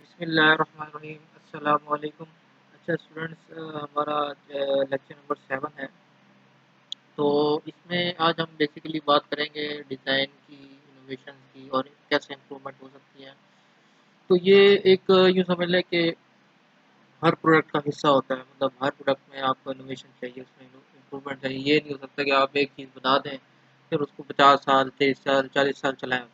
बिस्मिल्लाहिर्रहमानिर्रहीम। अस्सलाम वालेकुम। अच्छा स्टूडेंट्स, हमारा लेक्चर नंबर 7 है। तो इसमें आज हम बेसिकली बात करेंगे डिज़ाइन की, इनोवेशन की और कैसे इम्प्रूवमेंट हो सकती है। तो ये एक यूँ समझ लें कि हर प्रोडक्ट का हिस्सा होता है। मतलब हर प्रोडक्ट में आपको इनोवेशन चाहिए, उसमें इम्प्रूवमेंट चाहिए। ये नहीं हो सकता कि आप एक चीज़ बना दें, फिर उसको 50 साल, 30 साल, 40 साल चलाएँ उसको।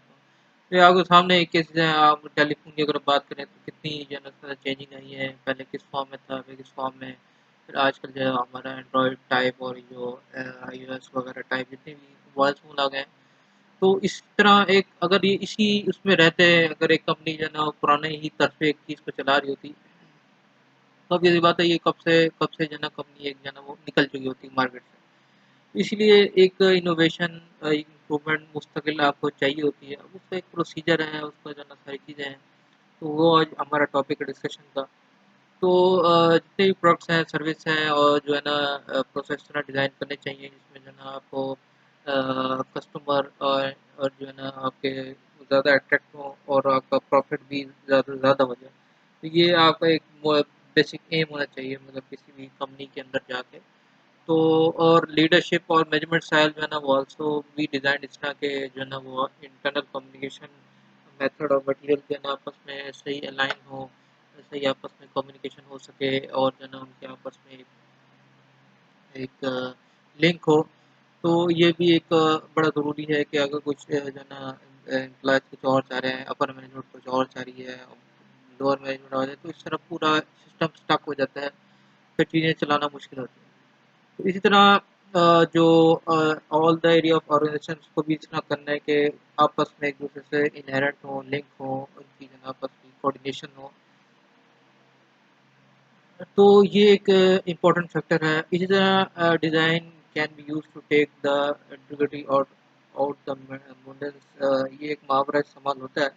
तो आपके सामने एक केस है, आप टेलीफ़ोन की अगर बात करें तो कितनी जो है ना चेंजिंग आई है। पहले किस फॉर्म में था, फिर किस फॉर्म में, फिर आजकल जो है हमारा एंड्रॉयड टाइप और जो आईओएस वगैरह टाइप जितने भी मोबाइल फ़ोन आ गए हैं। तो इस तरह एक अगर ये इसी उसमें रहते, अगर एक कंपनी जो है ना पुराने ही तर्ज पे एक चीज़ को चला रही होती, तो अब ये बात है, ये कब से जो है ना कंपनी एक जो है ना वो निकल चुकी होती मार्केट से। इसलिए एक इनोवेशन, इम्प्रूवमेंट मुस्तकिल आपको चाहिए होती है। अब उसका एक प्रोसीजर है, उसका जो है ना सारी चीज़ें हैं। तो वो आज हमारा टॉपिक है डिस्कशन का। तो जितने भी प्रोडक्ट्स हैं, सर्विस हैं और जो है ना प्रोसेस ना डिज़ाइन करने चाहिए, जिसमें जो है ना आपको कस्टमर और जो है ना आपके ज़्यादा अट्रैक्ट हो और आपका प्रॉफिट भी ज़्यादा से ज़्यादा हो जाए। तो ये आपका एक बेसिक एम होना चाहिए, मतलब किसी भी कंपनी के अंदर जाके। तो और लीडरशिप और मैनेजमेंट स्टाइल जो है ना वो आल्सो भी डिज़ाइन इस तरह के जो है ना वो इंटरनल कम्युनिकेशन मेथड और मटेरियल जो है ना आपस में सही अलाइन हो, सही आपस में कम्युनिकेशन हो सके और जो है ना उनके आपस में एक लिंक हो। तो ये भी एक बड़ा ज़रूरी है कि अगर कुछ जो है ना एम्प्लॉयज़ कुछ और चाह रहे हैं, अपर मैनेजमेंट कुछ और चाह रही है, लोअर मैनेजमेंट आ जाए, तो इस तरह पूरा सिस्टम स्टक हो जाता है, फिर चीज़ें चलाना मुश्किल होती है। तो इसी तरह जो all the area of organization को भी इतना करना है कि आपस में एक दूसरे से इनहेरेंट हो, लिंक हो, उनकी जो है आपस में कोऑर्डिनेशन हो। तो ये एक इम्पोर्टेंट फैक्टर है। इसी तरह design can be used to take the integrity और आउट द मुंडेंस। ये एक मुहावरा इस्तेमाल होता है।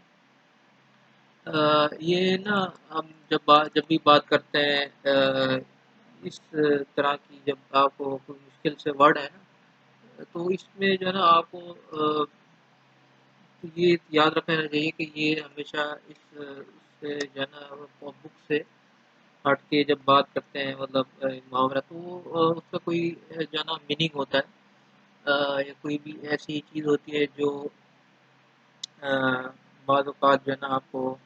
ये ना हम जब भी बात करते हैं इस तरह की, जब आपको कोई मुश्किल से वर्ड है ना, तो इसमें जो है ना आपको ये याद रखना चाहिए कि ये हमेशा इस उससे जो है ना बुक से हट के जब बात करते हैं, मतलब मुहावरा, तो उसका कोई जो है ना मीनिंग होता है। या कोई भी ऐसी चीज़ होती है जो अ, बाद औक़ात जो है ना आपको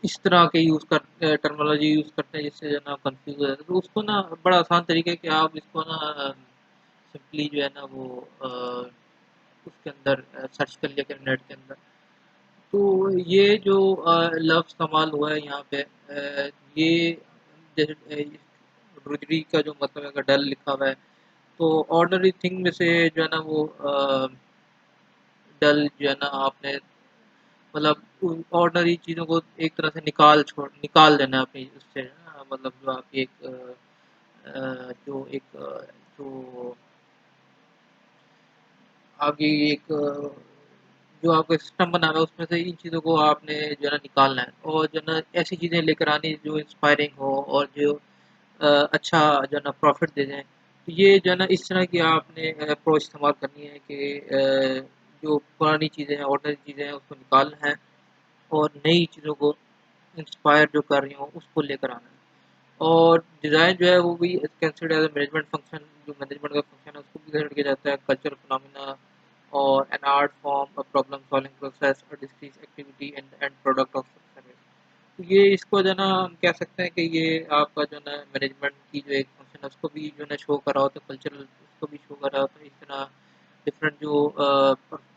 इस तरह के टर्मिनोलॉजी यूज़ करते हैं जिससे जो है ना कन्फ्यूज़ हो जाते हैं। तो उसको ना बड़ा आसान तरीका है कि आप इसको ना सिंपली जो है ना वो उसके अंदर सर्च कर लिया करें नेट के अंदर। तो ये जो लफ्ज़ इस्तेमाल हुआ है यहाँ पे, ये जैसे रुजरी का जो मतलब है, अगर डल लिखा हुआ है, तो ऑर्डिनरी थिंग में से जो है ना वो डल जो है ना आपने मतलब ऑर्डिनरी चीज़ों को एक तरह से निकाल देना है अपनी उससे, है ना? मतलब जो आपकी एक जो एक जो आगे एक जो आपका सिस्टम बना हुआ है, उसमें से इन चीज़ों को आपने जो है ना निकालना है और जो है ना ऐसी चीज़ें लेकर आनी जो इंस्पायरिंग हो और जो अच्छा जो है ना प्रॉफ़िट दे दें। तो ये जो है ना इस तरह की आपने अप्रोच इस्तेमाल करनी है कि जो पुरानी चीज़ें हैं, ऑर्डिनरी चीज़ें हैं, उसको निकालना है और नई चीज़ों को इंस्पायर जो कर रही हों, उसको लेकर आना है। और डिज़ाइन जो है वो भी considered as a management function, जो मैनेजमेंट का फंक्शन है उसको भी कंसिडर किया जाता है, कल्चरल फिनोमेना और an art form, a problem solving process, a discrete activity and and product of service. तो ये इसको जो है ना हम कह सकते हैं कि ये आपका जो है ना मैनेजमेंट की जो एक फंक्शन है उसको भी जो है ना शो कर रहा होता है, कल्चरल उसको भी शो कर रहा होता है। इस तरह डिफरेंट जो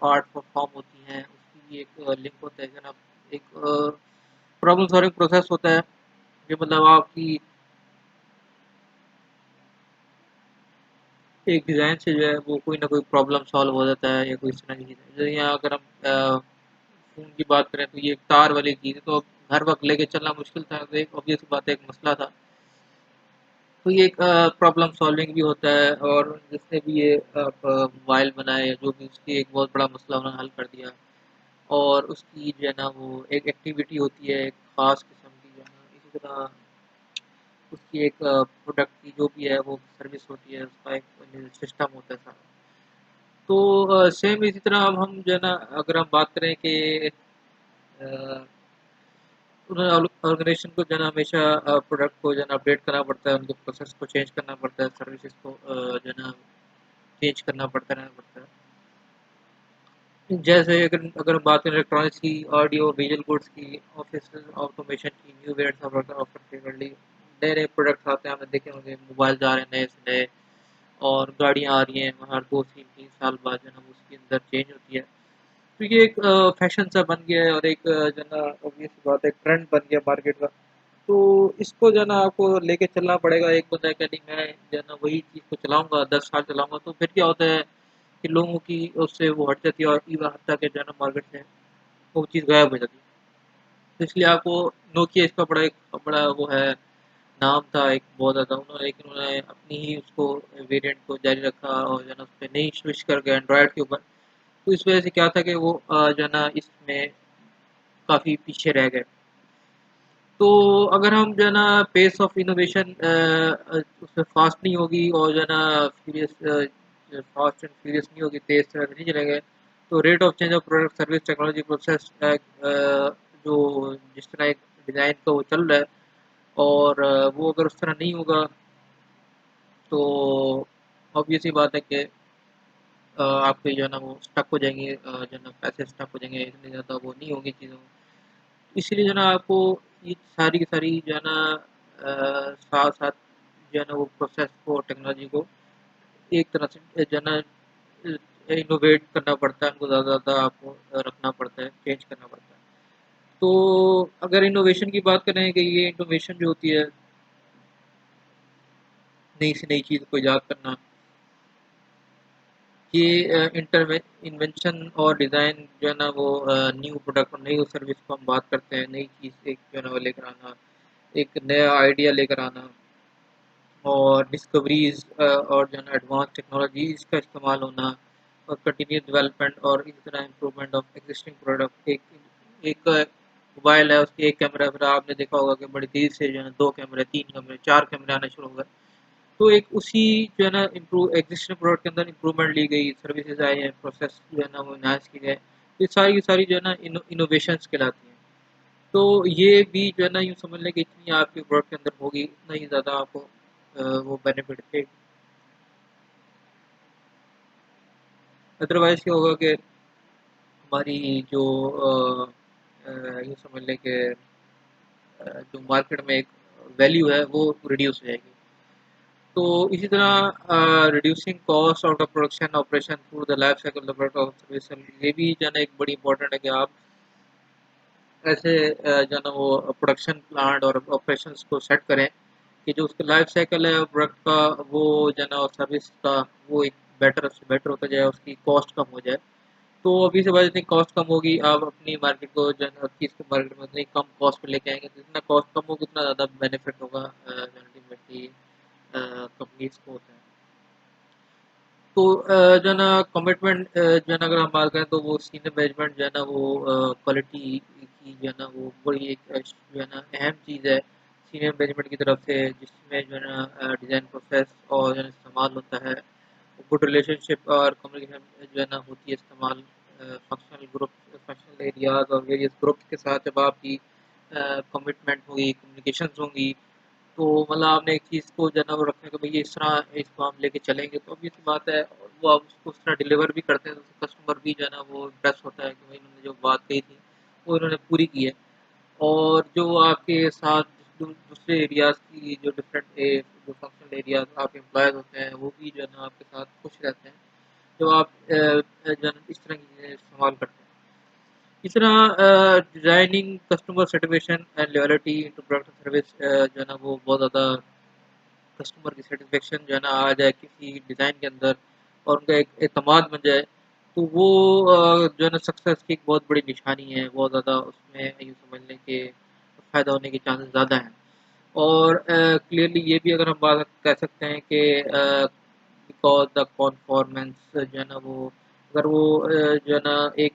आर्ट फॉर्म होती हैं उसकी भी एक लिंक होता है जनाब। एक प्रॉब्लम सॉल्विंग प्रोसेस होता है, जो मतलब आपकी एक डिज़ाइन से जो है वो कोई ना कोई प्रॉब्लम सॉल्व हो जाता है या कोई इस तरह की चीज़ है। जैसे यहाँ अगर हम फ़ोन की बात करें तो ये एक तार वाली चीज़ है, तो अब हर वक़्त लेके चलना मुश्किल था, तो एक ऑब्वियस बात है, एक मसला था। तो ये एक प्रॉब्लम सॉल्विंग भी होता है और जिसने भी ये मोबाइल बनाया या जो भी, उसकी एक बहुत बड़ा मसला उन्होंने हल कर दिया। और उसकी जो है ना वो एक एक्टिविटी होती है, एक ख़ास किस्म की जो है ना, इसी तरह उसकी एक प्रोडक्ट की जो भी है वो सर्विस होती है, उसका एक सिस्टम होता है सारा। तो सेम इसी तरह अब हम जो है ना अगर हम बात करें कि अ, ऑर्गेनाइजेशन को जो है ना हमेशा प्रोडक्ट को जो है ना अपडेट करना पड़ता है, उनके प्रोसेस को चेंज करना पड़ता है, सर्विसेज को जो है ना चेंज करना पड़ता है। जैसे अगर हम बात करें इलेक्ट्रॉनिक्स की, ऑडियो विजुअल गुड्स की, ऑफिस ऑटोमेशन की, new variants of offer frequently नए नए प्रोडक्ट्स आते हैं, आपने देखे होंगे मोबाइल आ रहे हैं नए से नए, और गाड़ियाँ आ रही हैं हर 2 3 3 साल बाद जो है ना उसके अंदर चेंज होती है। तो ये एक फैशन सा बन गया है, और एक जो है ना ऑब्वियस बात है ट्रेंड बन गया मार्केट का। तो इसको जो है ना आपको लेके चलना पड़ेगा। एक बंदा है कि नहीं मैं जो है ना वही चीज़ को चलाऊँगा, 10 साल चलाऊँगा, तो फिर क्या होता है कि लोगों की उससे वो हट जाती है, और इवन हद तक जो है ना मार्केट से वो चीज़ गायब हो जाती है। तो इसलिए आपको नोकिया इसका बड़ा एक बड़ा वो है, नाम था एक बहुत ज़्यादा, उन्होंने लेकिन उन्होंने अपनी ही उसको वेरिएंट को जारी रखा, और जो है ना उसपे नहीं स्विच कर गए एंड्रॉयड के ऊपर। तो इस वजह से क्या था कि वो जो है ना इसमें काफ़ी पीछे रह गए। तो अगर हम जो है ना पेस ऑफ इनोवेशन उसमें फास्ट नहीं होगी, और जो है ना फ्यूरियस फास्ट एंड फ्यूरियस नहीं होगी, तेज तरह से नहीं चलेंगे, तो rate of change of product service technology process जो जिस तरह एक डिज़ाइन का वो चल रहा है, और वो अगर उस तरह नहीं होगा, तो ऑब्वियस ही बात है कि आपके जो है ना वो स्टक हो जाएंगे, जो है ना पैसे स्टक हो जाएंगे, इतनी ज़्यादा वो नहीं होगी चीज़ों। इसीलिए जो है ना आपको ये सारी की सारी जो है ना साथ साथ जो है ना वो प्रोसेस को, टेक्नोलॉजी को एक तरह से जो है ना इनोवेट करना पड़ता है, उनको ज़्यादा ज़्यादा आपको रखना पड़ता है, चेंज करना पड़ता है। तो अगर इनोवेशन की बात करें कि ये इनोवेशन जो होती है, नई से नई चीज़ को ईजाद करना, ये इन्वेंशन और डिज़ाइन जो है ना वो न्यू प्रोडक्ट और नई सर्विस को हम बात करते हैं, नई चीज़ एक जो है ना वो लेकर आना, एक नया आइडिया लेकर आना, और डिस्कवरीज और जो है ना एडवांस टेक्नोलॉजीज का इस्तेमाल होना, और कंटिन्यूस डेवलपमेंट और इस तरह इम्प्रूवमेंट ऑफ एग्जिस्टिंग प्रोडक्ट। एक एक मोबाइल है, उसकी एक कैमरा, फिर आपने देखा होगा कि बड़ी तेज़ी से जो है ना 2 कैमरे, 3 कैमरे, 4 कैमरे आने शुरू हो गए। तो एक उसी जो है ना इम्प्रूव एग्जिस्टिंग प्रोडक्ट के अंदर इम्प्रूवमेंट ली गई, सर्विसेज आई हैं, प्रोसेस जो है ना वो इन्हांस किए गए। ये सारी की सारी जो है ना इनोवेशंस कहलाती हैं। तो ये भी जो है ना यूँ समझ लें कि इतनी आपके प्रोडक्ट के अंदर होगी, उतना ही ज़्यादा आपको वो बेनिफिट देगी। अदरवाइज़ क्या होगा कि हमारी जो यूँ समझ लें कि जो मार्केट में एक वैल्यू है वो रिड्यूस हो जाएगी। तो इसी तरह reducing cost out of production operation through the life cycle of product of service, ये भी जो है ना एक बड़ी इंपॉर्टेंट है कि आप ऐसे जो है ना वो प्रोडक्शन प्लांट और ऑपरेशंस को सेट करें कि जो उसका लाइफ साइकिल है प्रोडक्ट का, वो जो है ना सर्विस का, वो एक बेटर से बेटर होता जाए, उसकी कॉस्ट कम हो जाए। तो अभी से बाद जितनी कॉस्ट कम होगी, आप अपनी मार्केट को जो है ना चीज़ को मार्केट में उतनी कम कॉस्ट पे लेके आएंगे, तो जितना कॉस्ट कम होगी उतना ज़्यादा बेनिफिट होगा अल्टीमेटली कंपनीज को होता है। तो जो है ना कमिटमेंट जो है ना अगर हम बात करें, तो वो सीनियर मैनेजमेंट जो है ना वो क्वालिटी की जो है ना वो बड़ी एक जो है ना अहम चीज़ है सीनियर मैनेजमेंट की तरफ से, जिसमें जो है ना डिज़ाइन प्रोसेस और जो है ना इस्तेमाल होता है, गुड रिलेशनशिप और कम्युनिकेशन जो है ना होती है इस्तेमाल, फंक्शनल ग्रुप, फंक्शनल एरियाज और वेरियस ग्रुप्स के साथ जब आपकी कमिटमेंट होगी, कम्युनिकेशंस होंगी, तो मतलब आपने एक चीज़ को जो है ना वो रखने को भई इस तरह इसको हम लेके चलेंगे, तो obvious सी बात है, और वो आप उसको उस तरह डिलीवर भी करते हैं, तो कस्टमर भी जो है ना वो इम्प्रेस होता है कि भाई इन्होंने जो बात कही थी वो इन्होंने पूरी की है। और जो आपके साथ दूसरे एरियाज़ की जो डिफरेंट जो फंक्शनल एरियाज़ आपके एम्प्लॉयज़ होते हैं, वो भी जो है ना आपके साथ खुश रहते हैं, जब आप जो है ना इस तरह की चीज़ें इस्तेमाल करते हैं। इस तरह designing customer satisfaction and loyalty to product service जो है ना वो बहुत ज़्यादा कस्टमर की सेटिस्फेक्शन जो है ना आ जाए किसी डिज़ाइन के अंदर, और उनका एक एतमाद बन जाए, तो वो जो है ना सक्सेस की एक बहुत बड़ी निशानी है, बहुत ज़्यादा उसमें यूँ समझ लें कि फ़ायदा होने के चांसेस ज़्यादा हैं। और क्लियरली ये भी अगर हम बात कह सकते हैं कि बिकॉज़ द कॉन्फॉर्मेंस जो है ना वो, अगर वो जो है ना एक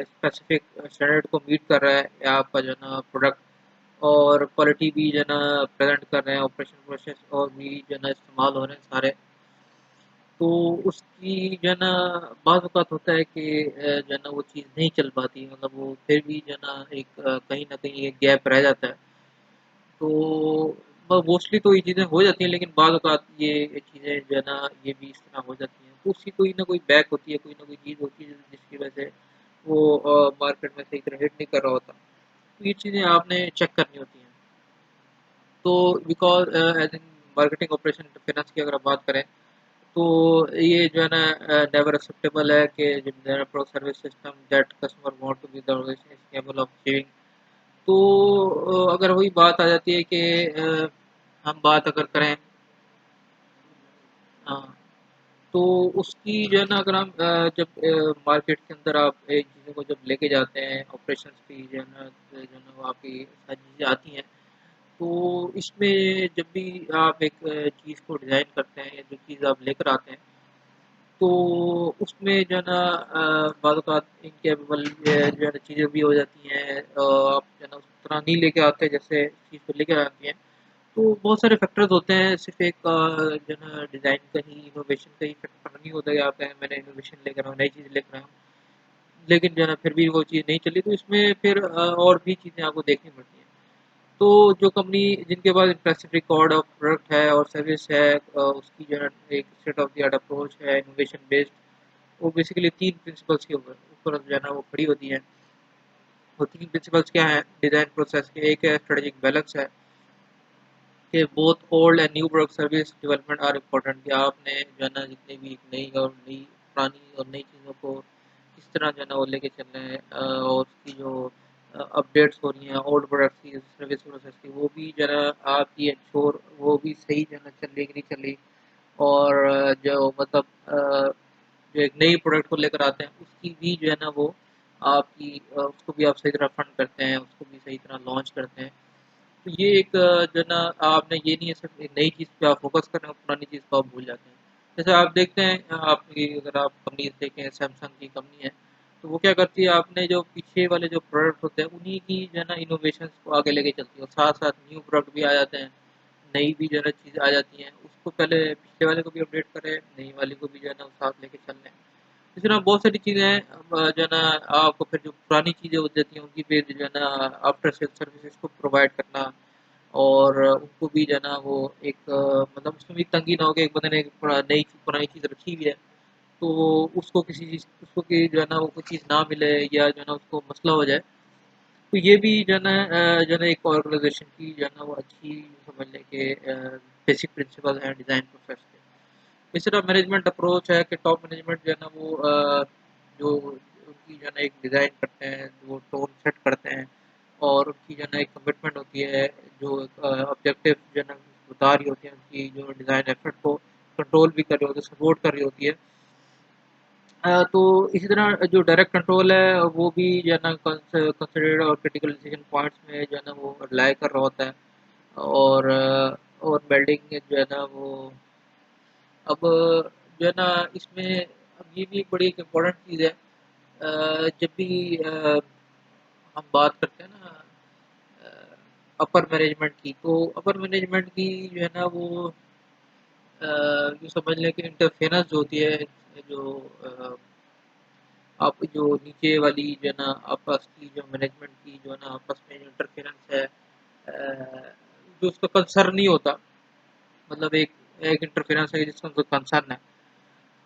स्पेसिफिक स्टैंडर्ड को मीट कर रहा है, या आपका जो है ना प्रोडक्ट और क्वालिटी भी जो है ना प्रेज़ेंट कर रहे हैं, ऑपरेशन प्रोसेस और भी जो है ना इस्तेमाल हो रहे हैं सारे, तो उसकी जो है ना बाज़ औक़ात होता है कि जो है ना वो चीज़ नहीं चल पाती, मतलब वो फिर भी जो है ना एक कहीं न कहीं एक गैप रह जाता है। तो मोस्टली तो ये चीज़ें हो जाती हैं, लेकिन बाज़ औक़ात ये चीज़ें जो है ना ये भी इस तरह हो जाती हैं। तो उसकी कोई ना कोई बैक होती है, कोई ना कोई चीज़ होती है जिसकी वजह से वो मार्केट में सही तरह हिट नहीं कर रहा होता। तो ये चीज़ें आपने चेक करनी होती हैं। तो because as in marketing operation finance की अगर आप बात करें, तो ये जो है ना नेवर एक्सेप्टेबल है कि general pro service system that customer want to be the always is capable of achieving. तो अगर वही बात आ जाती है कि हम बात अगर करें, हाँ, तो उसकी जो है ना अगर हम जब मार्केट के अंदर आप एक चीज़ों को जब लेके जाते हैं ऑपरेशंस की जो है ना वो आपकी सारी चीज़ें आती हैं। तो इसमें जब भी आप एक चीज़ को डिज़ाइन करते हैं या जो चीज़ आप लेकर आते हैं, तो उसमें जो है ना बाद औक़ात इनकेपेबल जो है ना चीज़ें भी हो जाती हैं। आप जो है ना उस तरह नहीं लेके आते जैसे चीज़ को लेकर आती हैं। तो बहुत सारे फैक्टर्स होते हैं, सिर्फ़ एक जो है ना डिज़ाइन का ही, इनोवेशन का ही फैक्टर नहीं होता कि आप कहें मैंने इनोवेशन लेकर आया हूँ, नई चीज़ लेकर आया हूँ। लेकिन जो है ना फिर भी वो चीज़ नहीं चली, तो इसमें फिर और भी चीज़ें आपको देखनी पड़ती हैं। तो जो कंपनी जिनके पास इम्प्रेसिव रिकॉर्ड ऑफ प्रोडक्ट है और सर्विस है, उसकी जो है एक state of the art approach है, इनोवेशन बेस्ड, वो बेसिकली 3 प्रिंसिपल्स के ऊपर जो है ना वो खड़ी होती हैं। वो 3 प्रिंसिपल्स क्या हैं डिज़ाइन प्रोसेस के? एक है स्ट्रेटेजिक बैलेंस है कि both old and new product service development are important, कि आपने जो है ना जितनी भी पुरानी और नई चीज़ों को किस तरह जो है ना वो लेके चल रहे हैं, और उसकी जो अपडेट्स हो रही हैं ओल्ड प्रोडक्ट्स की सर्विस प्रोसेस की, वो भी जो है ना आपकी एंश्योर वो भी सही जो है ना चल रही है कि नहीं चल रही। और जो मतलब जो एक नई प्रोडक्ट को लेकर आते हैं, उसकी भी जो है ना वो आपकी उसको भी आप सही तरह फंड करते हैं, उसको भी सही तरह लॉन्च करते हैं। तो ये एक जो है ना आपने ये नहीं है सिर्फ़ एक नई चीज़ पे आप फ़ोकस कर रहे हो, पुरानी चीज़ को आप भूल जाते हैं। जैसे आप देखते हैं आपकी अगर आप कंपनीज़ देखें, सैमसंग की कंपनी है, तो वो क्या करती है, आपने जो पीछे वाले जो प्रोडक्ट होते हैं, उन्हीं की जो है ना इनोवेशंस को आगे लेके चलती है, और साथ-साथ न्यू प्रोडक्ट भी आ जाते हैं, नई भी जो है ना चीज़ें आ जाती हैं, उसको पहले पिछले वाले को भी अपडेट करें, नई वाले को भी जो है ना वो साथ लेके चल रहे हैं। इस तरह बहुत सारी चीज़ें हैं, जो है ना आपको फिर जो पुरानी चीज़ें हो जाती हैं, उनकी फिर जो है ना आफ्टर सेल सर्विसेज़ को प्रोवाइड करना, और उनको भी जो है ना वो एक मतलब उसमें भी तंगी ना हो कि एक बंदे ने एक नई पुरानी चीज़ रखी हुई है, तो उसको किसी चीज़ उसको कि जो है ना वो कोई चीज़ ना मिले या जो है ना उसको मसला हो जाए। तो ये भी जो है ना जो है ना एक ऑर्गनाइज़ेशन की जो है ना वो अच्छी समझ लें कि बेसिक प्रिंसिपल है डिज़ाइन प्रोसेस के। इस तरह मैनेजमेंट अप्रोच है कि टॉप मैनेजमेंट जो है ना वो जो उनकी जो है ना एक डिज़ाइन करते हैं, वो टोन सेट करते हैं, और उनकी जो है ना एक कमिटमेंट होती है, जो ऑब्जेक्टिव जो है ना बता रही होती है, उनकी जो डिज़ाइन एफर्ट को कंट्रोल भी कर रही होती है, सपोर्ट कर रही होती है। तो इसी तरह जो डायरेक्ट कंट्रोल है वो भी जो है ना कंसिडर्ड और क्रिटिकल डिसीजन पॉइंट्स में जो है ना वो रिलाई कर रहा होता है, और बिल्डिंग जो है ना वो अब जो है ना इसमें अब ये भी एक बड़ी एक इम्पोर्टेंट चीज़ है। जब भी हम बात करते हैं ना अपर मैनेजमेंट की, तो अपर मैनेजमेंट की जो है ना वो यूँ समझ लें कि इंटरफेरेंस जो होती है, जो अ, आप जो नीचे वाली जो है ना आपस की जो मैनेजमेंट की जो है ना आपस में इंटरफेरेंस है, जो उसका कंसर्न नहीं होता, मतलब एक एक इंटरफेरेंस है जिसका उनको कंसर्न है।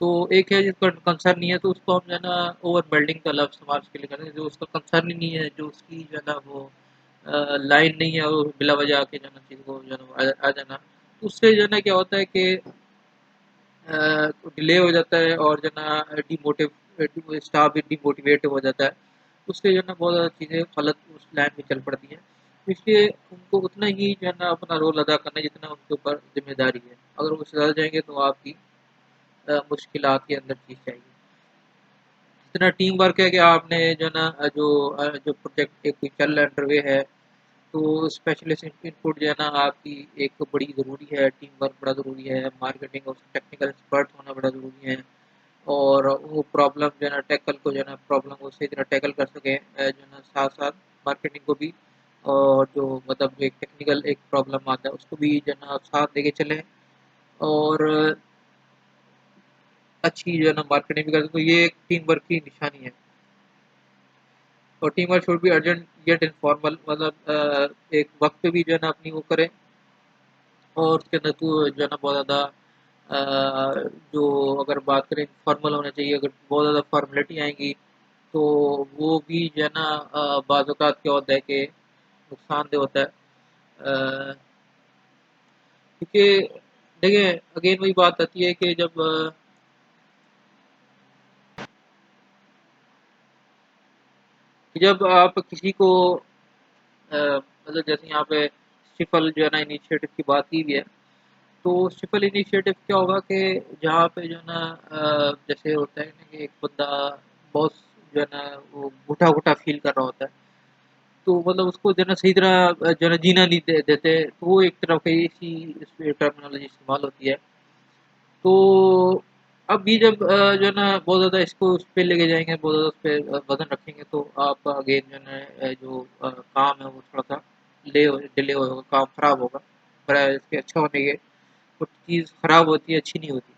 तो एक है जिसका कंसर्न नहीं है, तो उसको हम जो है ना ओवर बिल्डिंग का लफ्ज़ समाज के लिए कहते हैं, जो उसका कंसर्न ही नहीं है, जो उसकी जो है ना वो लाइन नहीं है, और बिला वजह आके जो है ना चीज़ को जो है ना आ जाना। तो उससे जो है ना क्या होता है कि डिले हो जाता है, और जो है ना स्टाफ भी डिमोटिवेट हो जाता है। उससे जो है ना बहुत ज़्यादा चीज़ें गलत उस लाइन में चल पड़ती हैं। तो इसलिए उनको उतना ही जो है ना अपना रोल अदा करना है जितना उनके ऊपर ज़िम्मेदारी है। अगर वो उससे ज़्यादा जाएँगे तो आपकी मुश्किलात के अंदर चीज़ जाएगी। जितना टीम वर्क है कि आपने जो है ना जो प्रोजेक्ट एक कोई चल रहा है, अंडरवे है, तो स्पेशलिस्ट इनपुट जो है ना आपकी एक बड़ी ज़रूरी है, टीम वर्क बड़ा ज़रूरी है, मार्केटिंग और टेक्निकल एक्सपर्ट होना बड़ा ज़रूरी है, और वो प्रॉब्लम जो है ना टैकल को जो है ना प्रॉब्लम को सही तरह टैकल कर सकें, जो है ना साथ-साथ मार्केटिंग को भी, और जो मतलब एक टेक्निकल एक प्रॉब्लम आता है उसको भी जो है ना आप साथ लेके चलें, और अच्छी जो है ना मार्केटिंग भी करते हैं, तो ये एक टीम वर्क की निशानी है। और team work should be urgent yet informal, मतलब एक वक्त पे भी जो है ना अपनी वो करे, और उसके अंदर तो जो है ना बहुत ज़्यादा जो अगर बात करें फॉर्मल होना चाहिए, अगर बहुत ज़्यादा फॉर्मेलिटी आएंगी तो वो भी जो है ना बाज़ औक़ात क्या होता है कि नुकसानदेह होता है। क्योंकि देखिए अगेन वही बात आती है कि जब आप किसी को मतलब जैसे यहाँ पे शिफल जो है ना इनिशिएटिव की बात की गई है, तो शिफल इनिशिएटिव क्या होगा कि जहाँ पे जो है ना जैसे होता है ना कि एक बंदा बहुत जो है ना वो घुटा घुटा फील कर रहा होता है, तो मतलब उसको जो है ना सही तरह जो है ना जीना नहीं देते, तो वो एक तरह की ऐसी टर्मिनोलॉजी इस्तेमाल होती है। तो अब भी जब जो है ना बहुत ज़्यादा इसको उस पे लेके जाएँगे, बहुत ज़्यादा उस पे वज़न रखेंगे, तो आपका अगेन जो है ना जो काम है वो थोड़ा-सा डिले होगा, काम खराब होगा। बजाय इसके अच्छा होने के कुछ चीज़ खराब होती है, अच्छी नहीं होती।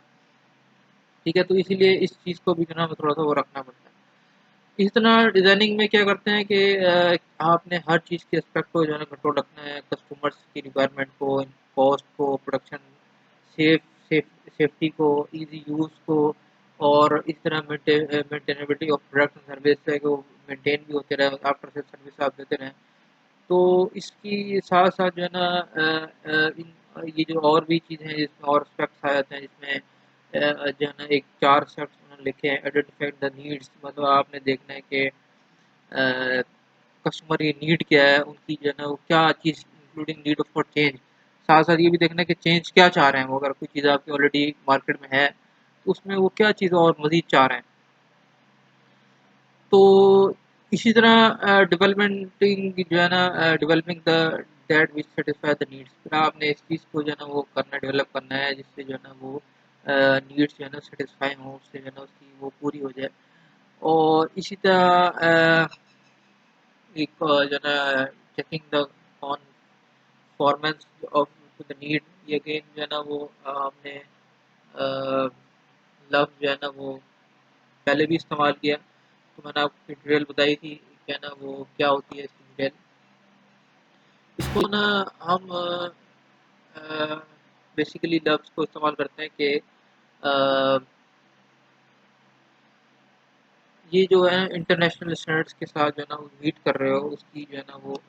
ठीक है? तो इसीलिए इस चीज़ को भी जो है ना हमें थोड़ा-सा वो रखना पड़ता है। इसी तरह डिज़ाइनिंग में क्या करते हैं कि आपने हर चीज़ के एस्पेक्ट को जो है ना कंट्रोल रखना है, कस्टमर्स की रिक्वायरमेंट को, कॉस्ट को, प्रोडक्शन सेफ सेफ सेफ्टी को, ईज़ी यूज़ को, और इस तरह maintainability of product and service है कि वो मेंटेन भी होते रहे, आफ्टर सेल सर्विस आप देते रहें। तो इसकी साथ-साथ जो है ना ये जो और भी चीज़ें हैं जिसमें और एस्पेक्ट्स आ जाते हैं, जिसमें जो है ना एक 4 स्टेप्स उन्होंने लिखे हैं, आइडेंटिफाइंग द नीड्स, मतलब आपने देखना है कि कस्टमर की नीड क्या है, उनकी जो है ना वो क्या चीज़ इंक्लूडिंग नीड फॉर चेंज। साथ-साथ ये भी देखना है कि चेंज क्या चाह रहे हैं वो, अगर कोई चीज़ आपकी ऑलरेडी मार्केट में है, तो उसमें वो क्या चीज़ और मज़ीद चाह रहे हैं। तो इसी तरह डेवलपमेंटिंग जो है ना developing the that which satisfy the needs, फिर आपने इस चीज़ को जो है ना वो करना डेवलप करना है जिससे जो है ना वो नीड्स जो है ना सेटिस्फाई हों, उससे जो है ना उसकी वो पूरी हो जाए। और इसी तरह एक जो है ना checking the on performance of the need, ये अगेन जो है ना वो हमने लफ्ज़ जो है ना वो पहले भी इस्तेमाल किया, तो मैंने आपको डिटेल बताई थी क्या ना वो क्या होती है इसकी डिटेल। इसको ना हम बेसिकली लफ्ज़ को इस्तेमाल करते हैं कि ये जो है इंटरनेशनल स्टैंडर्ड्स के साथ जो है ना वो मीट कर रहे हो, उसकी जो है ना वो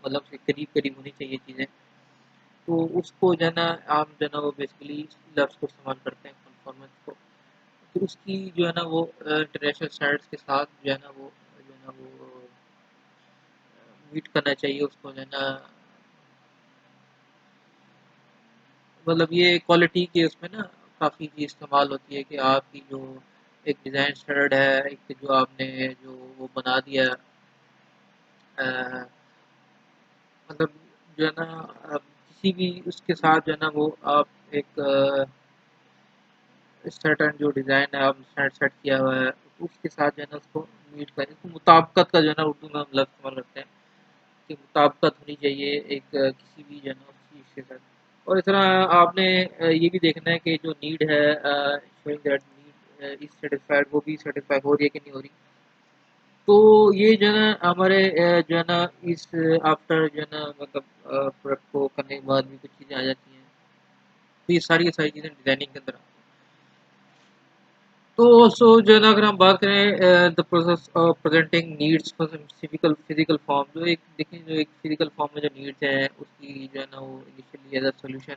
मतलब से करीब-करीब होनी चाहिए चीज़ें। तो उसको जो है ना आप जो है ना वो बेसिकली लफ्ज़ को इस्तेमाल करते हैं परफॉर्मेंस को। तो उसकी जो है ना वो इंटरनेशनल स्टैंडर्ड्स के साथ जो है ना वो मीट करना चाहिए उसको जो है ना, मतलब ये क्वालिटी के उसमें ना काफ़ी चीज़ इस्तेमाल होती है कि आपकी जो एक डिज़ाइन स्टैंडर्ड है, एक जो आपने जो वो बना दिया मतलब जो है ना किसी भी उसके साथ जो है ना वो आप एक सर्टेन जो डिज़ाइन है आप सेट किया हुआ है, तो उसके साथ जो है ना उसको मीट करें, तो मुताबिकत का जो है ना उर्दू में हम लफ्ज़ इस्तेमाल करते हैं कि मुताबिकत होनी चाहिए एक किसी भी जो है ना उस चीज़ के साथ। और इस तरह आपने ये भी देखना है कि जो नीड है showing that need is satisfied, वो भी सैटिस्फाई हो रही है कि नहीं हो रही। तो ये जो है ना हमारे जो है ना इस आफ्टर जो है ना मतलब प्रोडक्ट को करने के बाद भी कुछ चीज़ें आ जाती हैं। तो ये सारी चीज़ें डिज़ाइनिंग के अंदर आती हैं। तो ऑल्सो जो है ना अगर हम बात करें the process of presenting needs for physical physical form, जो एक देखिए जो एक फिजिकल फॉर्म में जो नीड्स हैं उसकी जो है ना वो इनिशियली एज अ सॉल्यूशन,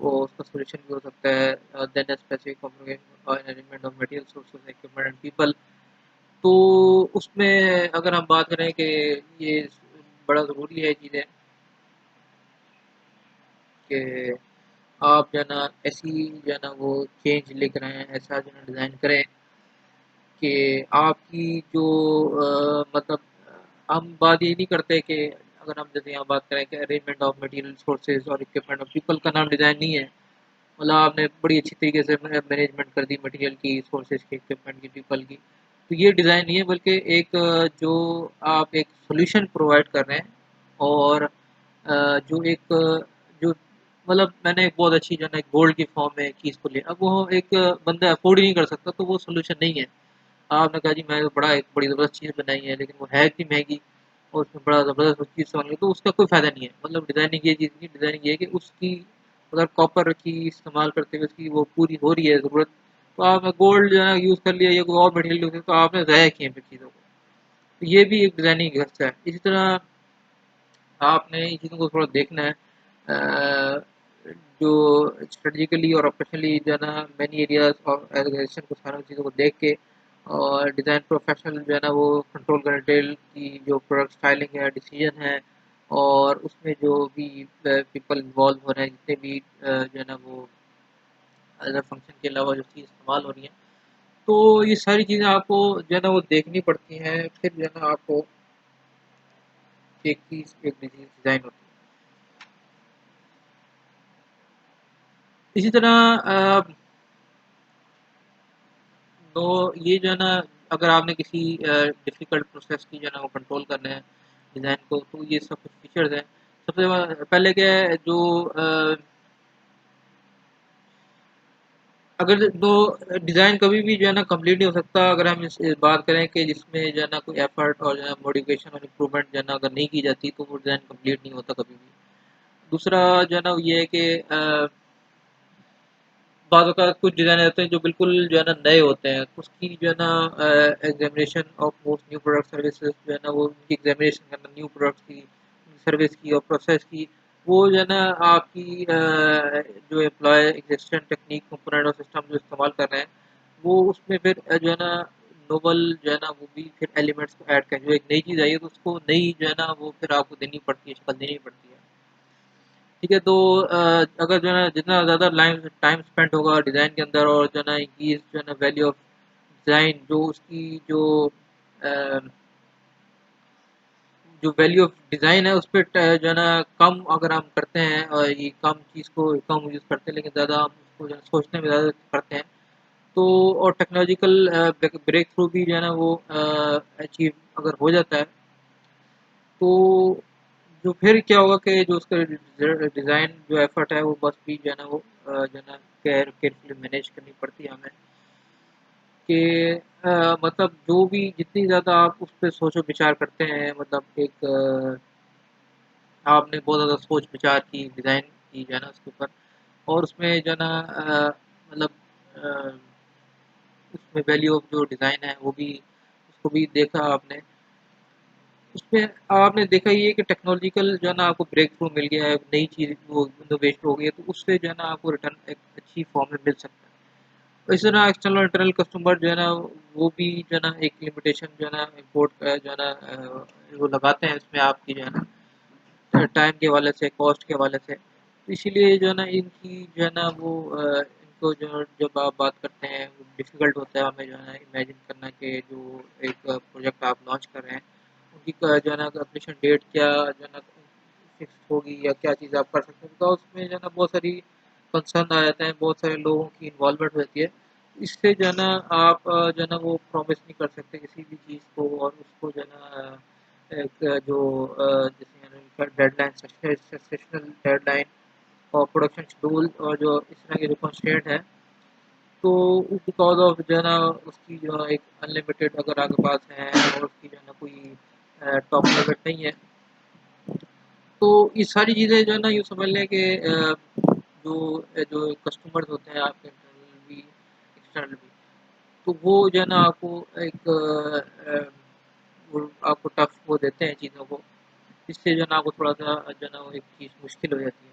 वो उसका सॉल्यूशन भी हो सकता है, देन अ स्पेसिफिक कॉम्प्लिकेशन और arrangement of material sources equipment and people. तो उसमें अगर हम बात करें कि ये बड़ा ज़रूरी है चीज़ें कि आप जो है ना ऐसी जो है ना वो चेंज लेकर आएँ, ऐसा जो है ना डिज़ाइन करें कि आपकी जो मतलब हम बात ये नहीं करते कि अगर हम जैसे यहाँ बात करें कि अरेंजमेंट ऑफ मटेरियल सोर्सेज और इक्विपमेंट ऑफ पीपल का नाम डिज़ाइन नहीं है, मतलब आपने बड़ी अच्छी तरीके से मैनेजमेंट कर दी मटेरियल की, सोर्सेज की, इक्विपमेंट की, पीपल की। तो ये डिज़ाइन नहीं है, बल्कि एक जो आप एक सॉल्यूशन प्रोवाइड कर रहे हैं, और जो एक जो मतलब मैंने एक बहुत अच्छी जो है ना एक गोल्ड की फॉर्म में एक चीज़ को लिया। अब वो एक बंदा अफ़ोर्ड ही नहीं कर सकता, तो वो सॉल्यूशन नहीं है। आपने कहा जी मैं तो बड़ा एक बड़ी ज़बरदस्त चीज़ बनाई है, लेकिन वो है इतनी महँगी और उसमें बड़ा ज़बरदस्त उस चीज़ से बन गई, तो उसका कोई फ़ायदा नहीं है। मतलब डिज़ाइनिंग ये चीज़ नहीं, डिज़ाइनिंग ये है कि उसकी अगर कॉपर की इस्तेमाल करते हुए उसकी वो पूरी हो रही है ज़रूरत, तो आपने गोल्ड जो है ना यूज़ कर लिया या कोई और मटेरियल यूज़ किया, तो आपने ज़ाया किए हैं फिर चीज़ों को। तो ये भी एक डिज़ाइनिंग का हिस्सा है। इसी तरह आपने इन चीज़ों को थोड़ा देखना है। जो स्ट्रेटेजिकली और ऑपरेशनली जो है ना मैनी एरियाज और ऑर्गेनाइजेशन को सारी चीज़ों को देख के और डिज़ाइन प्रोफेशनल जो है ना वो कंट्रोल कर डिटेल की जो प्रोडक्ट स्टाइलिंग है, डिसीजन है और उसमें जो भी पीपल इन्वॉल्व हो रहे हैं, जितने भी जो है ना वो अदर फंक्शन के अलावा जो चीज़ इस्तेमाल हो रही है, तो ये सारी चीज़ें आपको जो है ना वो देखनी पड़ती हैं, फिर जो है ना आपको एक चीज़ एक डिज़ाइन होती है। इसी तरह तो ये जो है ना अगर आपने किसी डिफ़िकल्ट प्रोसेस की जो है ना वो कंट्रोल करना है डिज़ाइन को, तो ये सब कुछ फीचर्स हैं। सबसे पहले क्या है जो अगर तो डिज़ाइन कभी भी जो है ना कंप्लीट नहीं हो सकता अगर हम इस बात करें कि जिसमें जो है ना कोई एफर्ट और जो है मॉडिफिकेशन और इम्प्रूवमेंट जो है ना अगर नहीं की जाती, तो वो डिज़ाइन कंप्लीट नहीं होता कभी भी। दूसरा जो है ना ये है कि बाद औक़ात कुछ डिज़ाइन ऐसे हैं जो बिल्कुल जो है ना नए होते हैं, उसकी जो है ना examination of most new product services जो है ना वो उनकी एग्ज़ामिनेशन करना न्यू प्रोडक्ट्स की, सर्विस की और प्रोसेस की, वो जो है ना आपकी जो एम्प्लॉय एक्जिस्टेंट टेक्नीक, कंपोनेंट और सिस्टम जो इस्तेमाल कर रहे हैं, वो उसमें फिर जो है ना नोवेल जो है ना वो भी फिर एलिमेंट्स को ऐड करें। जो एक नई चीज़ आई है तो उसको नई जो है ना वो फिर आपको देनी पड़ती है, शक्ल देनी पड़ती है। ठीक है, तो अगर जो है ना जितना ज़्यादा लाइम टाइम स्पेंड होगा डिज़ाइन के अंदर और जो है ना इंक्रीज़ जो है ना वैल्यू ऑफ डिज़ाइन जो उसकी अ, जो वैल्यू ऑफ डिज़ाइन है उस पे जो है ना कम अगर हम करते हैं और ये कम चीज़ को कम यूज़ करते हैं, लेकिन ज़्यादा हम उसको जो है सोचने में ज़्यादा करते हैं, तो और टेक्नोलॉजिकल ब्रेक थ्रू भी जो है ना वो अचीव अगर हो जाता है, तो जो फिर क्या होगा कि जो उसका डिज़ाइन जो एफर्ट है वो बस भी जो है ना वो जो है ना केयरफुली मैनेज करनी पड़ती है हमें कि मतलब जो भी जितनी ज़्यादा आप उस पे सोचो विचार करते हैं, मतलब एक आपने बहुत ज़्यादा सोच विचार की डिज़ाइन की जो है ना उसके ऊपर और उसमें जो है ना मतलब अ, उसमें वैल्यू ऑफ जो डिज़ाइन है वो भी उसको भी देखा आपने। उसमें आपने देखा ये कि टेक्नोलॉजिकल जो है ना आपको ब्रेक थ्रू मिल गया है, नई चीज़ वो इनोवेशन हो गई है, तो उससे जो है ना आपको रिटर्न एक अच्छी फॉर्म में मिल सकता है। तो इस तरह एक्सटर्नल और इंटरनल कस्टमर जो है ना वो भी जो है ना एक लिमिटेशन जो है ना इम्पोर्ट का जो है ना वो लगाते हैं इसमें आपकी जो है ना टाइम के हवाले से, कॉस्ट के हवाले से। तो इसीलिए जो है ना इनकी जो है ना वो इनको जो जब आप बात करते हैं वो डिफ़िकल्ट होता है हमें जो है ना इमेजिन करना कि जो एक प्रोजेक्ट आप लॉन्च कर रहे हैं, उनकी जो है ना कंप्लीशन डेट क्या जो है ना फिक्स होगी या क्या चीज़ आप कर सकते हैं। बिकॉज़ उसमें जो है ना बहुत सारी कंसर्न आ जाते हैं, बहुत सारे लोगों की इन्वॉल्वमेंट रहती है। इससे जो है ना आप जो है ना वो प्रॉमिस नहीं कर सकते किसी भी चीज़ को और उसको जो है ना एक जो जैसे डेडलाइन सेशनल डेडलाइन और प्रोडक्शन शेड्यूल और जो इस तरह के जो कंस्ट्रेंट है, तो बिकॉज़ ऑफ जो है ना उसकी जो है एक अनलिमिटेड अगर आपके पास है और उसकी जो है ना कोई टॉप लिमिट नहीं है, तो ये सारी चीज़ें जो है ना यूँ समझ लें कि जो कस्टमर्स होते हैं आपके इंटरनल भी, एक्सटर्नल भी, तो वो जो है ना आपको एक वो आपको टफ वो देते हैं चीज़ों को, जिससे जो है ना आपको थोड़ा-सा जो है ना वो एक चीज़ मुश्किल हो जाती है।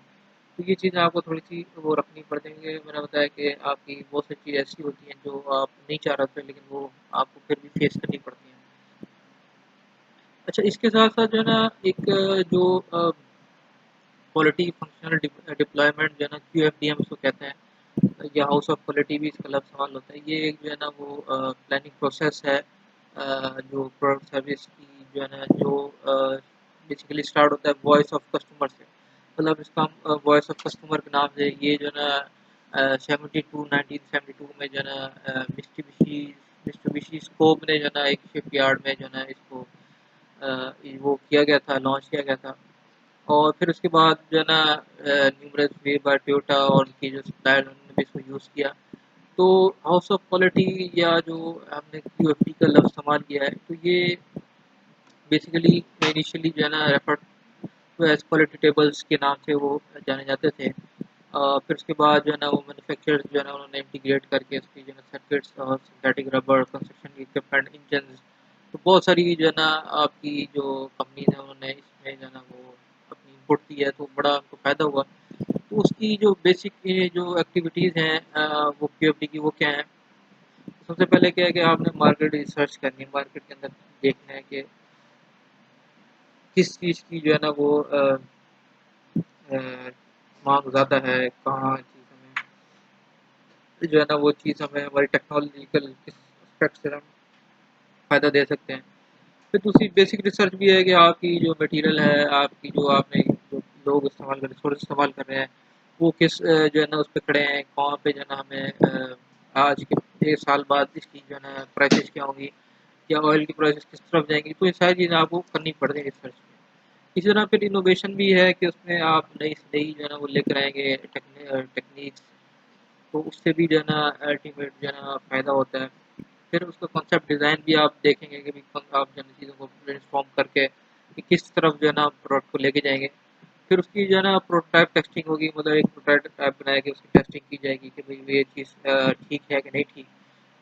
तो ये चीज़ें आपको थोड़ी-सी वो रखनी पड़ेंगी। मैंने बताया कि आपकी बहुत सी चीज़ें ऐसी होती हैं जो आप नहीं चाह रहे होते, लेकिन वो आपको फिर भी फेस करनी पड़ती हैं। अच्छा, इसके साथ-साथ जो है ना एक जो क्वालिटी फंक्शनल डिप्लॉयमेंट जो है ना क्यूएफडीएम इसको कहते हैं या हाउस ऑफ क्वालिटी भी इसका लफ्ज़ इस्तेमाल होता है। ये एक जो है ना वो प्लानिंग प्रोसेस है जो प्रोडक्ट सर्विस की जो है ना जो बेसिकली स्टार्ट होता है वॉइस ऑफ कस्टमर से। मतलब इसका हम वॉइस ऑफ कस्टमर के नाम से ये जो है ना 1972 में जो है ना मित्सुबिशी स्कोप ने जो है ना एक शिपयार्ड में जो है ना इसको वो किया गया था, लॉन्च किया गया था। और फिर उसके बाद जो है ना न्यूमरस वेब टोयोटा और उनकी जो सप्लायर उन्होंने भी इसको यूज़ किया। तो हाउस ऑफ क्वालिटी या जो हमने क्यूएफटी का लफ्ज़ इस्तेमाल किया है, तो ये बेसिकली इनिशियली जो है ना refer to as quality tables के नाम से वो जाने जाते थे। फिर उसके बाद जो है ना वो मैन्युफैक्चरर्स जो है ना उन्होंने इंटीग्रेट करके उसकी जो है ना सर्किट्स और synthetic rubber, construction equipment, engines, तो बहुत सारी जो है ना आपकी जो कंपनीज़ हैं उन्होंने इसमें जो है ना वो अपनी इनपुट दी है, तो बड़ा उनको फ़ायदा हुआ। तो उसकी जो बेसिक ये जो एक्टिविटीज़ हैं वो क्यूएफडी की वो क्या है? सबसे पहले क्या है कि आपने मार्केट रिसर्च करनी है, मार्केट के अंदर देखना है कि किस चीज़ की जो है ना वो अ, माँग ज़्यादा है, कहाँ चीज़ हमें जो है ना वो चीज़ हमें हमारी टेक्नोलॉजिकल किस एस्पेक्ट से हम फ़ायदा दे सकते हैं। फिर दूसरी बेसिक रिसर्च भी है कि आपकी जो मटेरियल है, आपकी जो आपने जो लोग इस्तेमाल कर रिसोर्स इस्तेमाल कर रहे हैं, वो किस जो है ना उस पे खड़े हैं, कहाँ पे जो है ना हमें आज के 1 साल बाद इसकी जो है ना प्राइसेज़ क्या होंगी या ऑयल की प्राइसेज़ किस तरफ जाएँगी, तो ये सारी चीज़ें आपको करनी पड़ती है रिसर्च में। इसी तरह फिर इनोवेशन भी है कि उसमें आप नई से नई जो है ना वो लेकर आएँगे टेक्नीक्स, तो उससे भी जो है ना अल्टीमेट जो है ना फ़ायदा होता है। फिर उसका कॉन्सेप्ट डिज़ाइन भी आप देखेंगे कि भी आप जो है ना चीज़ों को ब्रेनस्टॉर्म करके कि किस तरफ जो है ना प्रोडक्ट को लेके जाएँगे। फिर उसकी जो है ना प्रोटोटाइप टेस्टिंग होगी, मतलब एक प्रोटोटाइप बनाया के उसकी टेस्टिंग की जाएगी कि भई ये चीज़ ठीक है कि नहीं ठीक।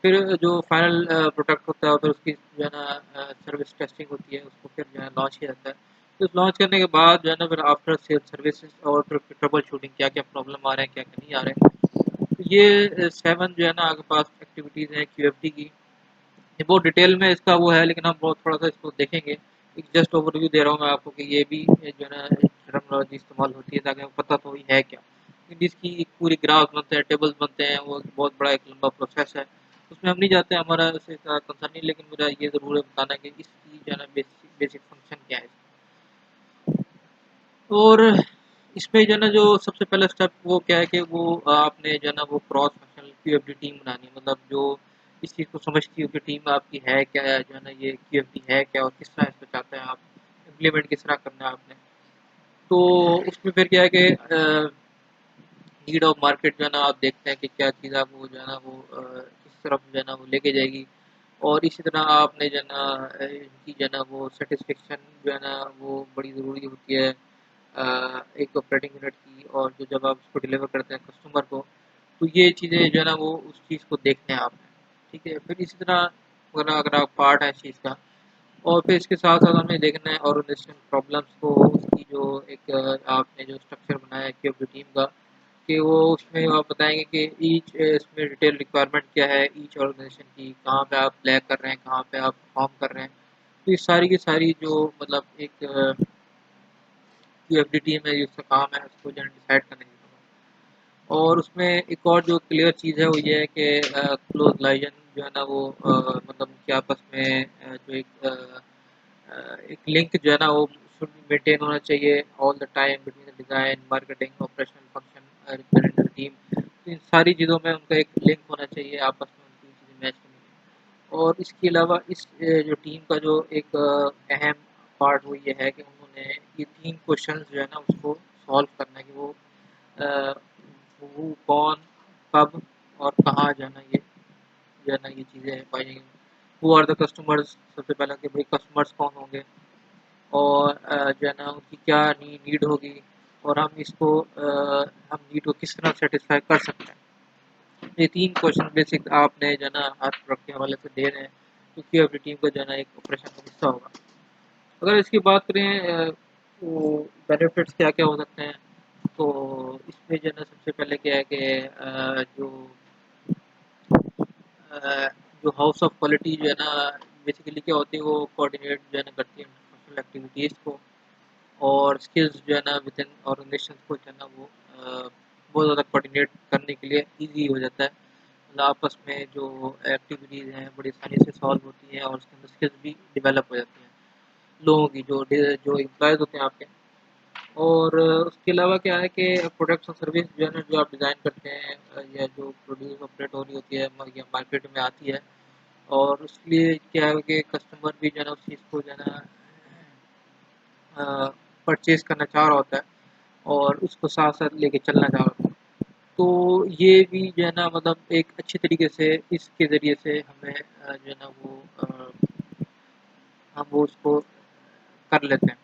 फिर जो फाइनल प्रोडक्ट होता है फिर उसकी जो है ना सर्विस टेस्टिंग होती है, उसको फिर जो है लॉन्च किया जाता है। तो लॉन्च करने के बाद जो है ना फिर आफ्टर सेल सर्विसेज़ और फिर ट्रबल शूटिंग क्या-क्या प्रॉब्लम आ रहे हैं, क्या-क्या नहीं आ रहे हैं। तो ये 7 जो है ना आपके पास एक्टिविटीज़ हैं क्यूएफडी की। ये बहुत डिटेल में इसका वो है, लेकिन हम बहुत थोड़ा-सा इसको देखेंगे। एक जस्ट ओवरव्यू दे रहा हूँ मैं आपको कि ये भी जो है ना टर्मिनोलॉजी इस्तेमाल होती है ताकि आपको पता तो ही है क्या। क्योंकि इसकी एक पूरी ग्राफ बनते हैं, टेबल्स बनते हैं, वो एक बहुत बड़ा एक लंबा प्रोसेस है। उसमें हम नहीं जाते, हमारा इससे इतना कंसर्न नहीं, लेकिन मुझे ये ज़रूर है बताना कि इसकी जो है ना बेसिक बेसिक फंक्शन क्या है। और इसमें जो है ना जो सबसे पहला स्टेप वो क्या है कि वो आपने जो है ना वो क्रॉस फंक्शनल क्यूएफडी टीम बनानी है, मतलब जो इस चीज़ को समझती हो कि टीम आपकी है क्या है, जो है ना ये क्यूएफडी है क्या और किस तरह इसको चाहते हैं आप इम्प्लीमेंट किस तरह करना है आपने। तो उसमें फिर क्या है कि नीड ऑफ मार्केट जो है ना आप देखते हैं कि क्या चीज़ आपको जो है ना वो किस तरफ जो है ना वो लेके जाएगी। और इसी तरह आपने जो है ना इनकी जो है ना वो सैटिस्फैक्शन जो है ना वो बड़ी ज़रूरी होती है एक ऑपरेटिंग यूनिट की, और जो जब आप उसको डिलीवर करते हैं कस्टमर को, तो ये चीज़ें जो है ना वो उस चीज़ को देखते हैं आपने, ठीक है। फिर इसी तरह अगर अगर आप पार्ट है इस चीज़ का, और फिर इसके साथ-साथ हमें देखना है ऑर्गेनाइजेशन प्रॉब्लम्स को, उसकी जो एक आपने जो स्ट्रक्चर बनाया है कि टीम का, कि वो उसमें आप बताएँगे कि ईच इसमें डिटेल रिक्वायरमेंट क्या है ईच ऑर्गेनाइजेशन की, कहाँ पे आप लैग कर रहे हैं, कहाँ पे आप परफ़ॉर्म कर रहे हैं। तो ये सारी की सारी जो मतलब एक यूएफडी टीम है, जिसका काम है उसको जो है डिसाइड करने की। और उसमें एक और जो क्लियर चीज़ है वो ये है कि क्लोज़ लाइजन जो है ना वो मतलब उनके आपस में जो एक लिंक जो है ना वो शुड मेंटेन होना चाहिए all the time between the design, marketing, operational function representative team. तो इन सारी चीज़ों में उनका एक लिंक होना चाहिए, आपस में उनकी चीज़ें मैच करनी है। और इसके अलावा इस जो टीम का जो एक अहम पार्ट वो ये है कि उन्होंने ये 3 क्वेश्चंस जो है ना उसको सॉल्व करना है कि वो अ, वो कौन, कब और कहाँ जो है ना ये जो है ना ये चीज़ें पाई जाएँगी। हू आर द कस्टमर्स, सबसे पहला कि भाई कस्टमर्स कौन होंगे, और जो है ना उनकी क्या नीड होगी, और हम इसको हम नीड को किस तरह सैटिस्फाई कर सकते हैं। ये 3 क्वेश्चन बेसिक आपने जो है ना हर प्रोडक्ट के हवाले से दे रहे हैं, क्योंकि अपनी टीम का जो है ना एक ऑपरेशन का हिस्सा होगा। अगर इसकी बात करें तो बेनिफिट्स क्या-क्या हो सकते हैं, तो इसमें जो है ना सबसे पहले क्या है कि अ, जो हाउस ऑफ क्वालिटी जो है ना बेसिकली क्या होती है, वो कोऑर्डिनेट जो है ना करती है इंटरनेशनल एक्टिविटीज़ को, और स्किल्स जो है ना विद इन ऑर्गेनाइजेशन को जो है ना वो बहुत ज़्यादा कोऑर्डिनेट करने के लिए ईज़ी हो जाता है। मतलब आपस में जो एक्टिविटीज़ हैं बड़ी आसानी से सॉल्व होती हैं, और उसके अंदर स्किल्स भी डेवलप हो जाती हैं लोगों की, जो एम्प्लॉयज़ होते हैं आपके। और उसके अलावा क्या है कि प्रोडक्ट्स और सर्विस जो है ना जो आप डिज़ाइन करते हैं या जो प्रोड्यूस ऑपरेट हो रही होती है या मार्केट में आती है, और उसके लिए क्या है कि कस्टमर भी जो है ना उस चीज़ को जो है ना अ, परचेज़ करना चाह रहा होता है और उसको साथ-साथ लेके चलना चाह रहा होता है। तो ये भी जो है ना मतलब एक अच्छे तरीके से इसके ज़रिए से हमें जो है ना वो हम वो उसको कर लेते हैं।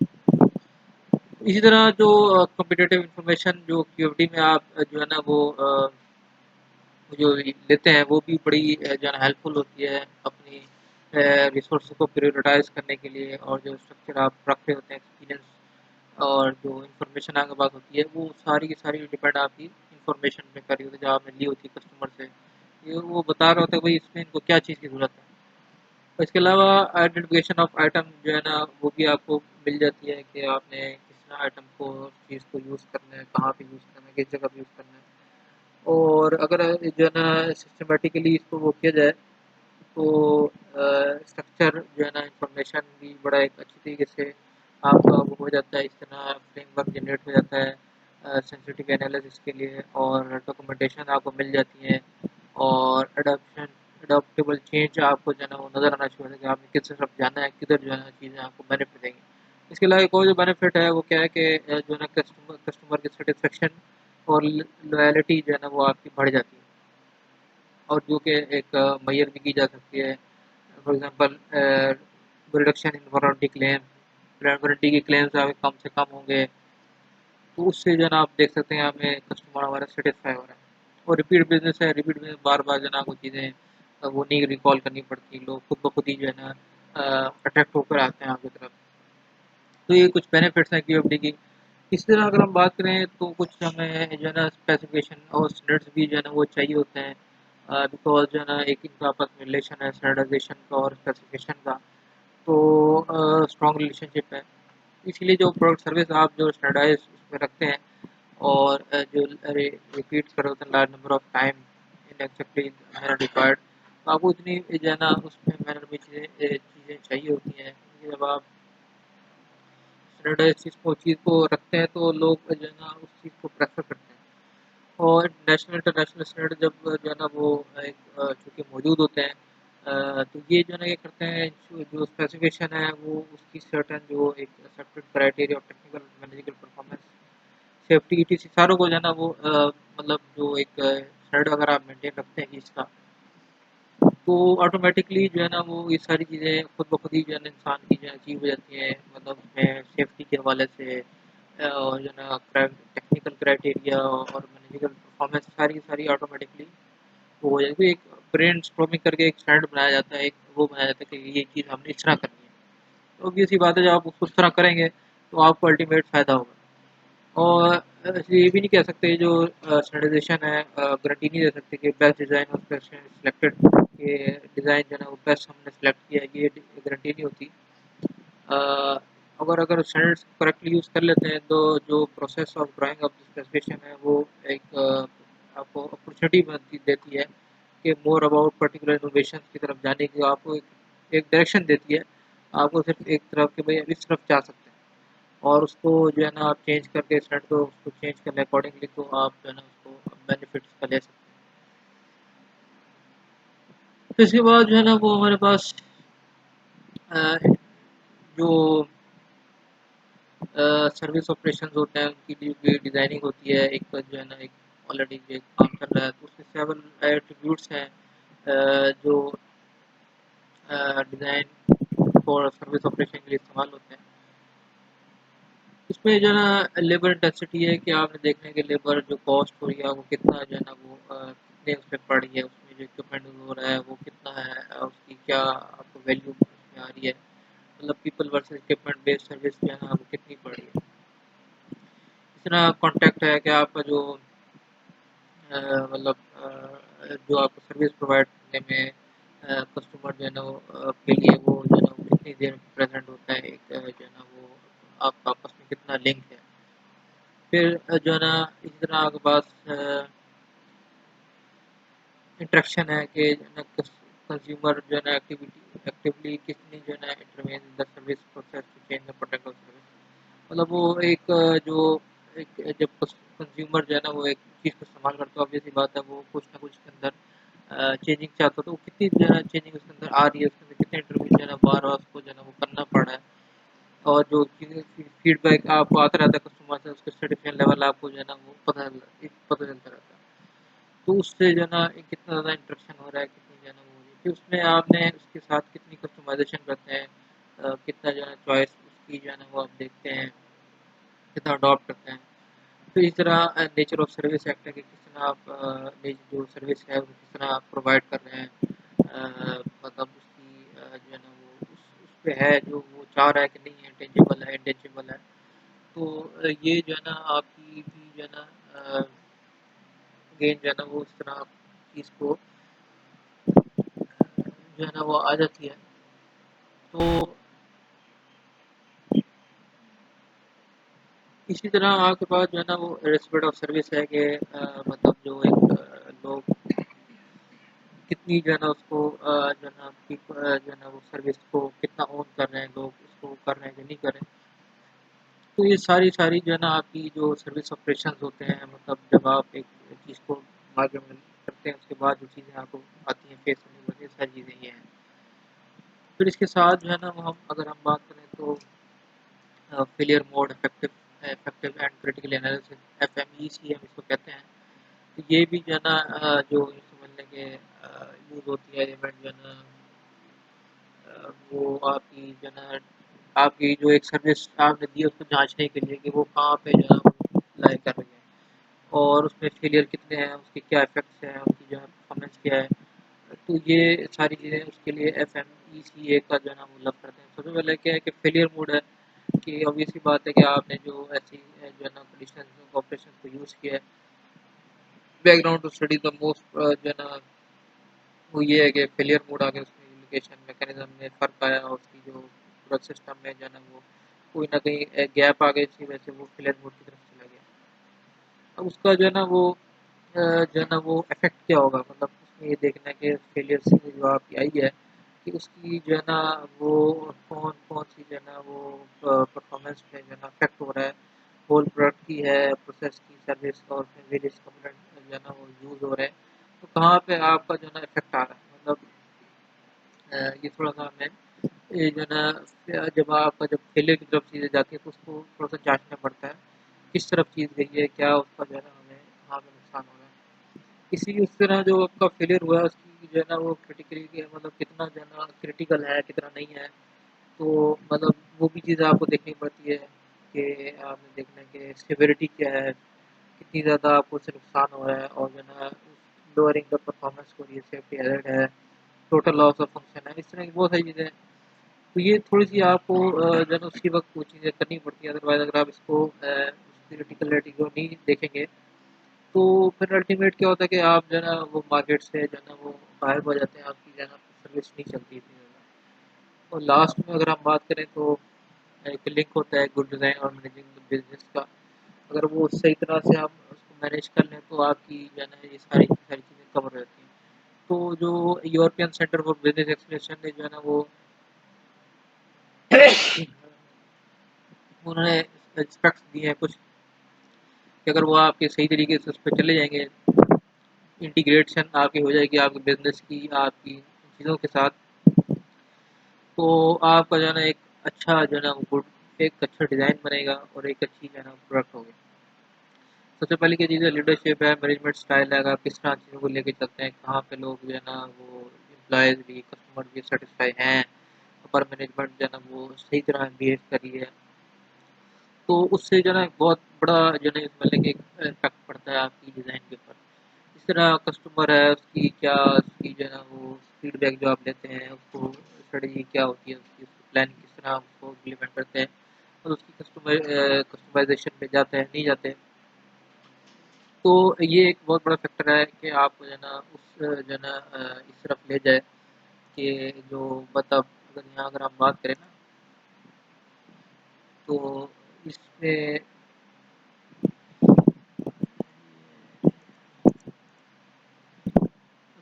इसी तरह जो कॉम्पिटिटिव इन्फॉर्मेशन जो क्यूओडी में आप जो है ना वो जो लेते हैं वो भी बड़ी जो है ना हेल्पफुल होती है अपनी रिसोर्स को प्रायोरिटाइज करने के लिए और जो स्ट्रक्चर आप रख रहे होते हैं एक्सपीरियंस और जो इन्फॉर्मेशन आपके पास होती है वो सारी की सारी डिपेंड आपकी इन्फॉर्मेशन पे कर रही होती है जो आपने ली होती है कस्टमर से ये वो बता रहा होता है भाई इसमें इनको क्या चीज़ की ज़रूरत है। और इसके अलावा आइडेंटिफिकेशन ऑफ आइटम जो है ना वो भी आपको मिल जाती है कि आपने किस आइटम को चीज़ को यूज़ करना है, कहाँ पे यूज़ करना है, किस जगह पे यूज़ करना है। और अगर जो है ना सिस्टमेटिकली इसको वो किया जाए तो स्ट्रक्चर जो है ना इन्फॉर्मेशन भी बड़ा एक अच्छी तरीके से आपका वो हो जाता है। इस तरह फ्रेमवर्क जनरेट हो जाता है सेंसिटिव एनालिसिस के लिए और डॉक्यूमेंटेशन आपको मिल जाती है और अडॉप्टेबल चेंज आपको जो है ना वो नज़र आना शुरू होता है कि आपने किस तरफ जाना है, किधर जो है ना चीज़ें आपको बेनिफिट देंगी। इसके अलावा एक और जो बेनिफिट है वो क्या है कि जो है ना कस्टमर कस्टमर की सेटिस्फेक्शन और लॉयल्टी जो है ना वो आपकी बढ़ जाती है और जो कि एक मेजर भी की जा सकती है। For example reduction in warranty claim, warranty की क्लेम्स आपके कम से कम होंगे, तो उससे जो है ना आप देख सकते हैं हमें कस्टमर हमारा सेटिस्फाई हो रहा है। और रिपीट बिजनेस है, रिपीट बिजनेस बार-बार जो है ना आपको चीज़ें वो नहीं रिकॉल करनी पड़ती, लोग खुद ब खुद ही जो है ना अट्रैक्ट होकर आते हैं आपकी तरफ। तो ये कुछ बेनिफिट्स हैं क्यूएफडी की। इसी तरह अगर हम बात करें तो कुछ हमें जो है ना स्पेसिफिकेशन और स्टैंडर्ड्स भी जो है ना वो चाहिए होते हैं बिकॉज़ जो है ना एक इनका आपस में रिलेशन है स्टैंडर्डाइज़ेशन का और स्पेसिफिकेशन का। तो स्ट्रॉन्ग रिलेशनशिप है। इसीलिए जो प्रोडक्ट सर्विस आप जो स्टैंडर्डाइज़ उसमें रखते हैं और जो रिपीट कर होते हैं large number of time in accepting manner required तो आपको इतनी जो है ना उसमें मैनर में चीज़ें चाहिए होती हैं कि जब आप स्टैंडर्डाइज़ चीज़ को रखते हैं तो लोग जो है ना उस चीज़ को प्रेफ़र करते हैं। और नेशनल इंटरनेशनल स्टैंडर्ड जब जो है ना वो एक चूँकि मौजूद होते हैं तो ये जो है ना ये करते हैं जो स्पेसिफ़िकेशन है वो उसकी सर्टेन जो एक accepted criteria of technical managerial performance safety etc सारों को जो है ना वो मतलब जो एक स्टैंडर्ड अगर आप मेंटेन रखते हैं इसका तो ऑटोमेटिकली जो है ना वो ये सारी चीज़ें खुद ब खुद ही जो है ना इंसान की जो है अचीव हो जाती हैं मतलब उसमें सेफ्टी के हवाले से और जो है ना टेक्निकल क्राइटेरिया और मैनेजरियल परफॉर्मेंस सारी की सारी ऑटोमेटिकली वो हो जाती है। एक ब्रेन स्टॉर्मिंग करके एक स्टैंडर्ड बनाया जाता है, एक वो बनाया जाता है कि ये चीज़ हमने इस तरह करनी है। तो ऑब्वियस सी बात है जब आप उसको इस तरह करेंगे तो आपको अल्टीमेट फ़ायदा होगा। और ये भी नहीं कह सकते जो स्टैंडर्डाइजेशन है गारंटी नहीं दे सकते कि बेस्ट डिज़ाइन और बेस्ट सिलेक्टेड ये डिज़ाइन जो है ना वो बेस्ट हमने सेलेक्ट किया है ये गारंटी नहीं होती। अ, अगर स्टैंडर्ड्स करेक्टली यूज़ कर लेते हैं तो जो process of drying of specification है वो एक आपको अपॉर्चुनिटी बनती देती है कि मोर अबाउट पर्टिकुलर इनोवेशन की तरफ जाने की आपको एक डायरेक्शन देती है। आपको सिर्फ एक तरफ कि भाई अब इस तरफ जा सकते हैं। और उसको जो है ना आप चेंज करके स्टैंड को उसको चेंज करने अकॉर्डिंगली तो आप जो है ना उसको बेनिफिट्स का ले सकते हैं। तो इसके बाद जो है ना वो हमारे पास अ, जो सर्विस ऑपरेशंस होते हैं उनकी भी डिज़ाइनिंग होती है एक जो है ना एक ऑलरेडी जो एक काम चल रहा है तो उसके 7 एट्रीब्यूट्स हैं जो डिज़ाइन फॉर सर्विस ऑपरेशन के लिए इस्तेमाल होते हैं। इसमें जो है ना लेबर इंटेंसिटी है कि आपने देखने के लेबर जो कॉस्ट हो रही है वो कितना जो है ना वो कितने उस पे पड़ रही है उसमें जो इक्विपमेंट हो रहा है वो कितना है उसकी क्या आपको वैल्यू उसमें आ रही है मतलब people versus equipment based service जो है ना वो कितनी पड़ रही है। इस तरह कॉन्ट्रैक्ट है कि आपका जो मतलब जो आपको सर्विस प्रोवाइड करने में कस्टमर जो है ना वो के लिए वो जो है ना वो कितनी देर में प्रेजेंट होता है एक जो है ना वो आपका आपस में कितना लिंक है। फिर जो है ना इसी तरह आपके पास इंटरेक्शन है कि जो है ना कंज्यूमर जो है ना एक्टिवली कितनी जो है ना intervene in the service process to change the product of service मतलब वो एक जो एक जब कंज्यूमर जो है ना वो एक चीज़ को इस्तेमाल करता है ऑब्वियस सी बात है वो कुछ ना कुछ के अंदर चेंजिंग चाहता है तो वो कितनी जो है ना चेंजिंग उसके अंदर आ रही है उसके अंदर कितने इंटरव्यू जो है ना बार बार उसको जो है ना वो करना पड़ रहा है और जो चीज़ें फीडबैक आपको आता रहता है कस्टमर से, उसका सेटिस्फेक्शन लेवल आपको जो है ना वो पता चलता रहता है। तो उससे जो है ना कितना ज़्यादा इंटरेक्शन हो रहा है, कितनी जो है ना वो हो रही है। फिर उसमें आपने उसके साथ कितनी कस्टमाइज़ेशन करते हैं, कितना जो है चॉइस उसकी जो है ना वो आप देखते हैं, कितना अडॉप्ट करते हैं। तो इस तरह नेचर ऑफ सर्विस एक्ट है कि किस तरह आप जो सर्विस है वो किस तरह आप प्रोवाइड कर रहे हैं, मतलब उसकी जो है ना वो उस पे है जो वो चाह रहा है कि नहीं है, टेंजिबल है, इंटेंजिबल है। तो ये जो है ना आपकी भी जो है ना गेन जो है ना वो इस तरह आप चीज़ को जो है ना वो आ जाती है। तो इसी तरह आपके पास जो है ना वो रेस्पेक्ट ऑफ सर्विस है कि मतलब जो एक लोग कितनी जो है ना उसको जो है ना जो है ना वो सर्विस को कितना ओन कर रहे हैं लोग, उसको कर रहे हैं कि नहीं कर रहे हैं। तो ये सारी जो है ना आपकी जो सर्विस ऑपरेशंस होते हैं, मतलब जब आप एक चीज़ को मार्केट में करते हैं उसके बाद जो चीज़ें आपको आती हैं फेस करनी पड़ती है, सारी चीज़ें ये हैं। फिर इसके साथ जो है ना वो हम अगर हम बात करें तो failure mode, effective and critical analysis, FMEC हम इसको कहते हैं। तो ये भी जो है ना जो समझ लें कि यूज़ होती है इवेंट जो है ना वो आपकी जो है ना आपकी जो एक सर्विस आपने दी है उसको जाँचने के लिए कि वो कहाँ पे जो है वो लाई कर रही है और उसमें फेलियर कितने हैं, उसके क्या इफ़ेक्ट्स हैं, उसकी जो है परफॉर्मेंस क्या है। तो ये सारी चीज़ें उसके लिए एफएमईसीए का जो है ना वो लग करते हैं। सबसे पहले क्या है कि फेलियर मोड है कि ऑब्वियस सी बात है कि आपने जो ऐसी जो है ना कंडीशंस ऑपरेशन को यूज़ किया है। Background to study the most जो है ना वो ये है कि फेलियर मोड आ गया, उसमें कम्युनिकेशन मैकेनिज्म में फ़र्क आया और उसकी जो पूरा सिस्टम में जो है ना वो कोई ना कहीं गैप आ गई, इसी वजह से वो फेलियर मोड की तरफ चला गया। अब उसका जो है ना वो जो है ना वो इफ़ेक्ट क्या होगा, मतलब उसमें ये देखना है कि फेलियर से जो आपकी आई है कि उसकी जो है ना वो कौन सी जो है ना वो परफॉर्मेंस में जो है ना इफ़ेक्ट हो रहा है, होल प्रोडक्ट की है, प्रोसेस की, सर्विस और फिर वेरियस कंपोनेंट जो है ना वो यूज़ हो रहे हैं। तो कहाँ पे आपका जो है ना इफ़ेक्ट आ रहा है, मतलब ये थोड़ा-सा हमें ये जो है ना जब आपका जब फेलियर की तरफ चीज़ें जाती हैं तो उसको थोड़ा-सा जाँचना पड़ता है, किस तरफ चीज़ गई है, क्या उसका जो है ना हमें कहाँ पे नुकसान हो रहा है। इसी उस तरह जो आपका फेलियर हुआ है उसकी जो है ना वो क्रिटिकली मतलब कितना जो है ना क्रिटिकल है, कितना नहीं है। तो मतलब वो भी चीज़ आपको देखनी पड़ती है कि आपने देखना है कि सिविरिटी क्या है, कितनी ज़्यादा आपको उससे नुकसान हो रहा है और जो है ना लोअरिंग द परफॉर्मेंस को ये सेफ्टी हैज़र्ड है, टोटल लॉस ऑफ फंक्शन है, इस तरह की बहुत सारी चीज़ें हैं। तो ये थोड़ी-सी आपको जो है ना उसी वक़्त वो चीज़ें करनी पड़ती हैं, अदरवाइज़ अगर आप इसको थियोरेटिकलिटी को नहीं देखेंगे, तो फिर अल्टीमेट क्या होता है कि आप जो है ना वो मार्केट से जो है ना वो गायब हो जाते हैं, आपकी जो है ना सर्विस नहीं चलती इतनी ज़्यादा। और लास्ट में अगर हम बात करें तो एक लिंक होता है गुड डिज़ाइन और मैनेजिंग द बिज़नेस का। अगर वो सही तरह से आप उसको मैनेज कर लें तो आपकी जो है ना ये सारी सारी चीज़ें कवर हो जाती हैं। तो जो European centre for business acceleration ने जो है ना वो उन्होंने स्पेक्ट्स दिए हैं कुछ कि अगर वो आपके सही तरीके से उस पे चले जाएँगे, इंटीग्रेशन आपकी हो जाएगी आपके बिज़नेस की, आपकी चीज़ों के साथ, तो आपका जो है ना एक अच्छा जो है ना गुड एक अच्छा डिज़ाइन बनेगा और एक अच्छी जो है ना प्रोडक्ट होगी। सबसे पहली क्या चीज़ है, लीडरशिप है, मैनेजमेंट स्टाइल है, आप किस तरह चीज़ों को लेके चलते हैं, कहाँ पे लोग जो है ना वो एम्प्लॉइज़ भी, कस्टमर भी सैटिस्फाई हैं, अपर मैनेजमेंट जो है ना वो सही तरह बिहेव कर रही है। तो उससे जो है ना बहुत बड़ा जो है ना मतलब कि इम्पैक्ट पड़ता है आपकी डिज़ाइन के ऊपर। इस तरह कस्टमर है उसकी क्या उसकी जो है ना वो फीडबैक जो आप लेते हैं उसको स्ट्रेटजी क्या होती है उसकी, उसकी प्लानिंग किस तरह आप उसको इम्प्लीमेंट करते हैं और उसकी कस्टमाइजेशन पे जाते हैं नहीं जाते हैं। तो ये एक बहुत बड़ा फैक्टर है कि आपको जो है ना उस जो है ना इस तरफ ले जाए कि जो मतलब अगर हम बात करें ना तो इसमें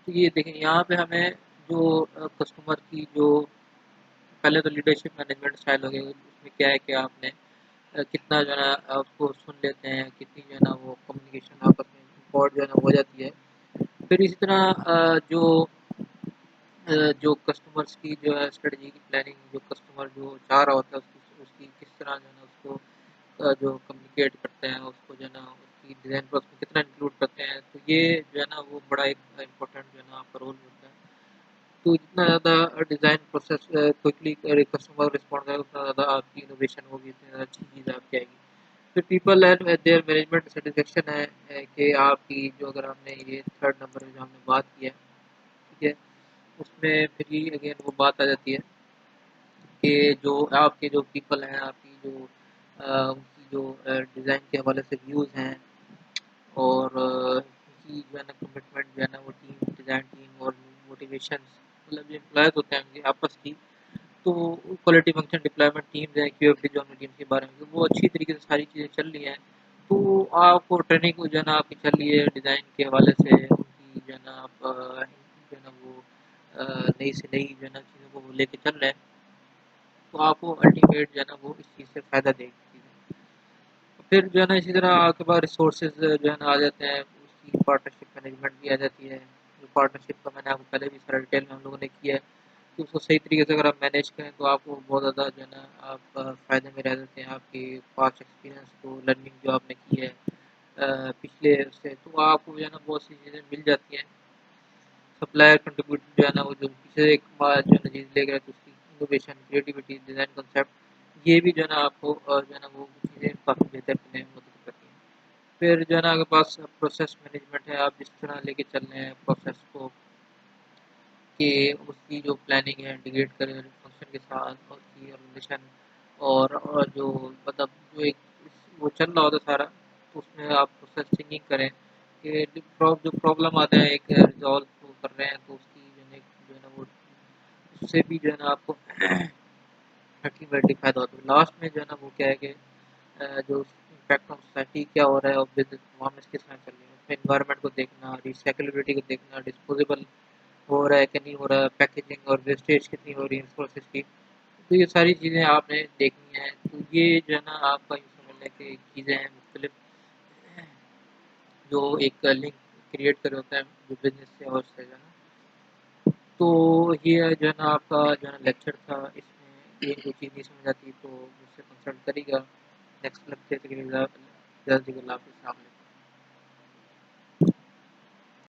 तो ये देखें यहाँ पे हमें जो कस्टमर की जो पहले तो लीडरशिप मैनेजमेंट स्टाइल हो गया, उसमें क्या है कि आपने कितना जो है ना उसको सुन लेते हैं, कितनी जो है ना वो कम्युनिकेशन आपस में इम्पोर्ट जो है ना हो जाती है। फिर इसी तरह जो कस्टमर्स की जो है स्ट्रेटजी की प्लानिंग, जो कस्टमर जो चाह रहा होता है उसकी किस तरह जो है ना उसको जो कम्युनिकेट करते हैं उसको जो है ना उसकी डिज़ाइन पर उसको कितना इंक्लूड करते हैं, तो ये जो है ना वो बड़ा एक इम्पोर्टेंट जो है ना आपका रोल होता है। तो जितना ज़्यादा design process quickly customer respond करेगा उतना ज़्यादा आपकी इनोवेशन होगी, उतनी ज़्यादा अच्छी चीज़ आपकी आएगी। फिर people and there management satisfaction है कि आपकी जो अगर हमने ये थर्ड नंबर में जो हमने बात की है, ठीक है, उसमें फिर ये अगेन वो बात आ जाती है कि जो आपके जो पीपल हैं, आपकी जो उनकी जो डिज़ाइन के हवाले से व्यूज़ हैं और उनकी जो है ना कमिटमेंट जो है ना वो टीम डिज़ाइन टीम और मोटिवेशंस मतलब जो एम्प्लॉयज़ होते हैं उनकी आपस की, तो क्वालिटी फंक्शन डिप्लॉयमेंट टीम्स हैं, क्यूएफडी जो हमने टीम्स के बारे में, वो अच्छी तरीके से सारी चीज़ें चल रही हैं। तो आपको ट्रेनिंग जो है ना आपकी चल रही है डिज़ाइन के हवाले से, उनकी जो है ना आप जो है ना वो नई से नई जो है ना चीज़ों को वो लेके चल रहे हैं, तो आपको अल्टीमेट जो है ना वो इस चीज़ से फ़ायदा देगी चीज़ें। फिर जो है ना इसी तरह आपके पास रिसोर्सेज जो है ना आ जाते हैं, उसकी पार्टनरशिप मैनेजमेंट भी आ जाती है। जो पार्टनरशिप का मैंने आपको पहले भी सारा डिटेल में हम लोगों ने किया है, तो उसको सही तरीके से अगर आप मैनेज करें तो आपको बहुत ज़्यादा जो है ना आप फ़ायदे में रह जाते हैं। आपके पास्ट एक्सपीरियंस को लर्निंग जो आपने की है पिछले उससे, तो आपको जो है ना बहुत सी चीज़ें मिल जाती हैं। सप्लायर कंट्रीब्यूट जो है ना वो जो पीछे एक बार जो है ना चीज़ ले गया, तो उसकी इनोवेशन, क्रिएटिविटी, डिज़ाइन कॉन्सेप्ट, ये भी जो है ना आपको जो है ना वो चीज़ें काफ़ी बेहतर करने में मदद करती हैं। फिर जो है ना आपके पास प्रोसेस मैनेजमेंट है, आप जिस तरह लेके चल रहे हैं प्रोसेस को कि उसकी जो प्लानिंग है इंटीग्रेट करें फंक्शन के साथ और उसकी रिलेशन और जो मतलब जो एक वो चल रहा होता है सारा, तो उसमें आप प्रोसेस थिंकिंग करें कि जो प्रॉब्लम आता है एक रिजॉल्व कर रहे हैं, तो उसकी जो है ना वो उससे भी जो है ना आपको अल्टीमेटली फ़ायदा होता है। लास्ट में जो है ना वो क्या है कि जो इम्पैक्ट ऑन सोसाइटी क्या हो रहा है और बिजनेस परफॉर्मेंस किस तरह चल रही है, उसमें एनवायरनमेंट को देखना, रिसाइक्लेबिलिटी को देखना, डिस्पोजेबल हो रहा है कि नहीं हो रहा है, पैकेजिंग और वेस्टेज कितनी हो रही है रिसोर्सेज की, तो ये सारी चीज़ें आपने देखनी है। तो ये जो है ना आपका यूँ समझ लें कि चीज़ें हैं मुख्तलिफ जो एक लिंक क्रिएट कर होता है जो बिजनेस से और उससे जो है ना, तो ये जो है ना आपका जो है ना लेक्चर था, इसमें एक दो चीज़ नहीं समझ आती तो मुझसे कंसल्ट करिएगा। नेक्स्ट लेक्चर के लिए जल्दी अल्लाह हाफ़िज़।